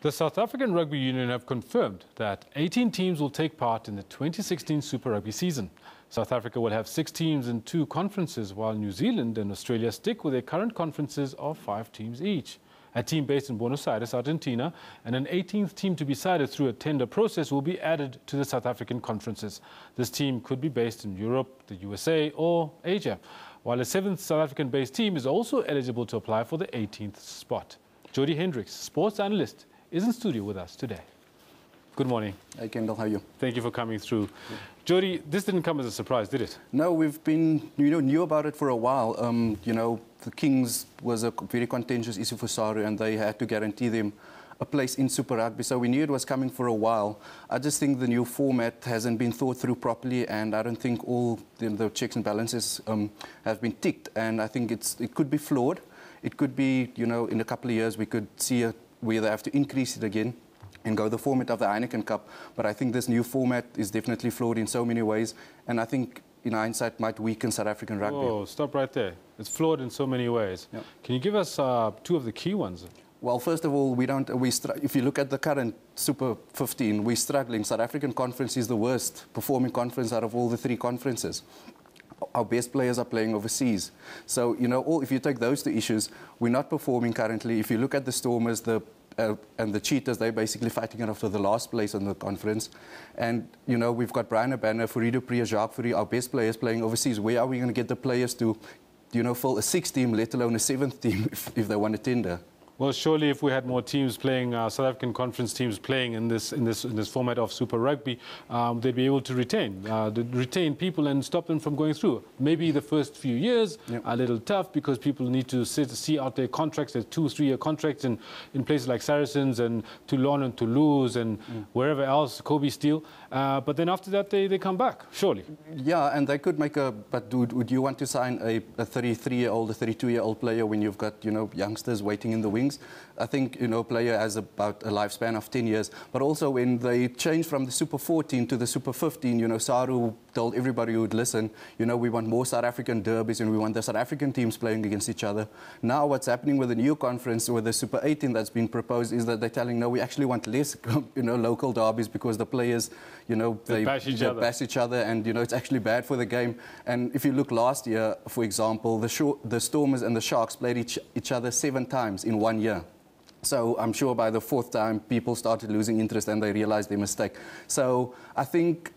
The South African Rugby Union have confirmed that 18 teams will take part in the 2016 Super Rugby season. South Africa will have 6 teams in 2 conferences, while New Zealand and Australia stick with their current conferences of 5 teams each. A team based in Buenos Aires, Argentina, and an 18th team to be decided through a tender process will be added to the South African conferences. This team could be based in Europe, the USA, or Asia, while a 7th South African-based team is also eligible to apply for the 18th spot. Jody Hendricks, sports analyst, is in studio with us today. Good morning. Hey Kendal, how are you? Thank you for coming through. Jody, this didn't come as a surprise, did it? No, we've been knew about it for a while. The Kings was a very contentious issue for SARU, and they had to guarantee them a place in Super Rugby. So we knew it was coming for a while. I just think the new format hasn't been thought through properly, and I don't think all the checks and balances have been ticked. And I think it could be flawed. It could be, in a couple of years we could see where they have to increase it again and go the format of the Heineken Cup. But I think this new format is definitely flawed in so many ways, and I think in hindsight might weaken South African rugby. Oh, stop right there. It's flawed in so many ways. Yep. Can you give us 2 of the key ones? Well, first of all, if you look at the current Super 15, we're struggling. South African conference is the worst performing conference out of all the 3 conferences. Our best players are playing overseas. So, if you take those 2 issues, we're not performing currently. If you look at the Stormers and the Cheetahs, they're basically fighting it after the last place in the conference. And, we've got Brian Abana, Furido Priya, Jacques Fourie, our best players playing overseas. Where are we going to get the players to, fill a 6th team, let alone a 7th team, if they want a tender? Well, surely if we had more teams playing, South African conference teams playing in this format of Super Rugby, they'd be able to retain people and stop them from going through. Maybe the first few years are a little tough because people need to see out their contracts. There's 2-3-year contracts in places like Saracens and Toulon and Toulouse and wherever else, Kobe Steel. But then after that, they come back, surely. Yeah, and they could make but would you want to sign a 33-year-old, a 32-year-old player when you've got, youngsters waiting in the wings? I think, a player has about a lifespan of 10 years. But also when they changed from the Super 14 to the Super 15, SARU told everybody who would listen, we want more South African derbies and we want the South African teams playing against each other. Now what's happening with the new conference, with the Super 18 that's been proposed, is that they're telling, no, we actually want less, local derbies because the players, they bash each other and, it's actually bad for the game. And if you look last year, for example, the Stormers and the Sharks played each other 7 times in 1 year. So I'm sure by the 4th time, people started losing interest and they realized their mistake. So I think,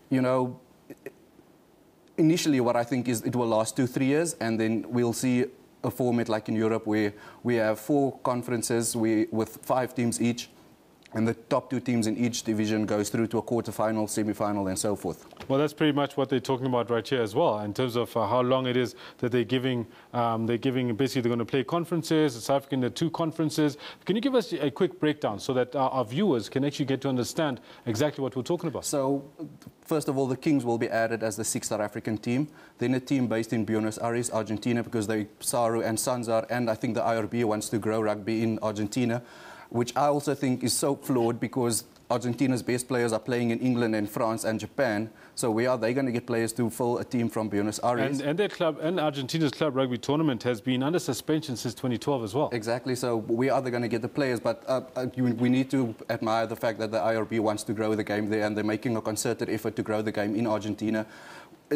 initially what I think is it will last 2-3 years, and then we'll see a format like in Europe where we have 4 conferences with 5 teams each, and the top 2 teams in each division goes through to a quarterfinal, semi-final, and so forth. Well, that's pretty much what they're talking about right here as well, in terms of how long it is that they're giving. Basically, they're going to play conferences, South African, the 2 conferences. Can you give us a quick breakdown so that our viewers can actually get to understand exactly what we're talking about? So, first of all, the Kings will be added as the 6th South African team. Then a team based in Buenos Aires, Argentina, because SARU and Sanzar, and I think the IRB wants to grow rugby in Argentina, which I also think is so flawed because Argentina's best players are playing in England and France and Japan. So where are they going to get players to fill a team from Buenos Aires? And their club, and Argentina's club rugby tournament has been under suspension since 2012 as well. Exactly. So where are they going to get the players? But we need to admire the fact that the IRB wants to grow the game there, and they're making a concerted effort to grow the game in Argentina.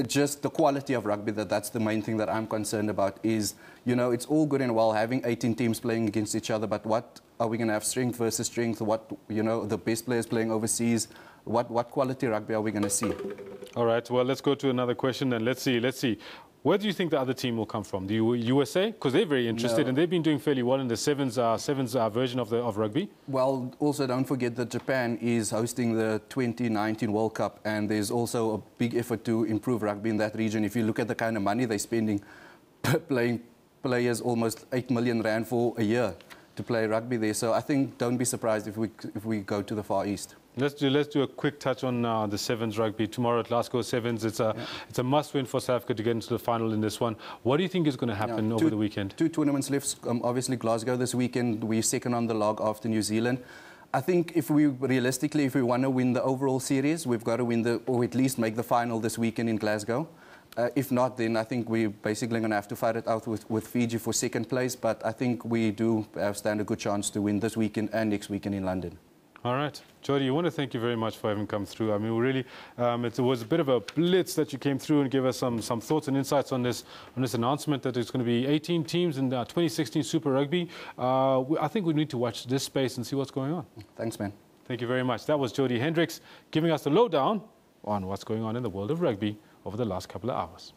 Just the quality of rugby, that's the main thing that I'm concerned about is, it's all good and well having 18 teams playing against each other, but what are we going to have strength versus strength? What, the best players playing overseas, what quality rugby are we going to see? All right, well, let's go to another question and let's see. Where do you think the other team will come from? The USA? Because they're very interested and they've been doing fairly well in the sevens version of rugby. Well, also don't forget that Japan is hosting the 2019 World Cup, and there's also a big effort to improve rugby in that region. If you look at the kind of money they're spending, playing players almost 8 million rand for a year to play rugby there. So I think don't be surprised if we go to the Far East. Let's do a quick touch on the sevens rugby tomorrow at Glasgow Sevens. It's a must-win for South Africa to get into the final in this one. What do you think is going to happen over the weekend? 2 tournaments left. Obviously, Glasgow this weekend. We're second on the log after New Zealand. I think if we want to win the overall series, we've got to win or at least make the final this weekend in Glasgow. If not, then I think we're basically going to have to fight it out with Fiji for 2nd place. But I think we do stand a good chance to win this weekend and next weekend in London. All right. Jody, I want to thank you very much for having come through. I mean, we really, it was a bit of a blitz that you came through and gave us some thoughts and insights on this announcement that there's going to be 18 teams in 2016 Super Rugby. I think we need to watch this space and see what's going on. Thanks, man. Thank you very much. That was Jody Hendricks giving us the lowdown on what's going on in the world of rugby over the last couple of hours.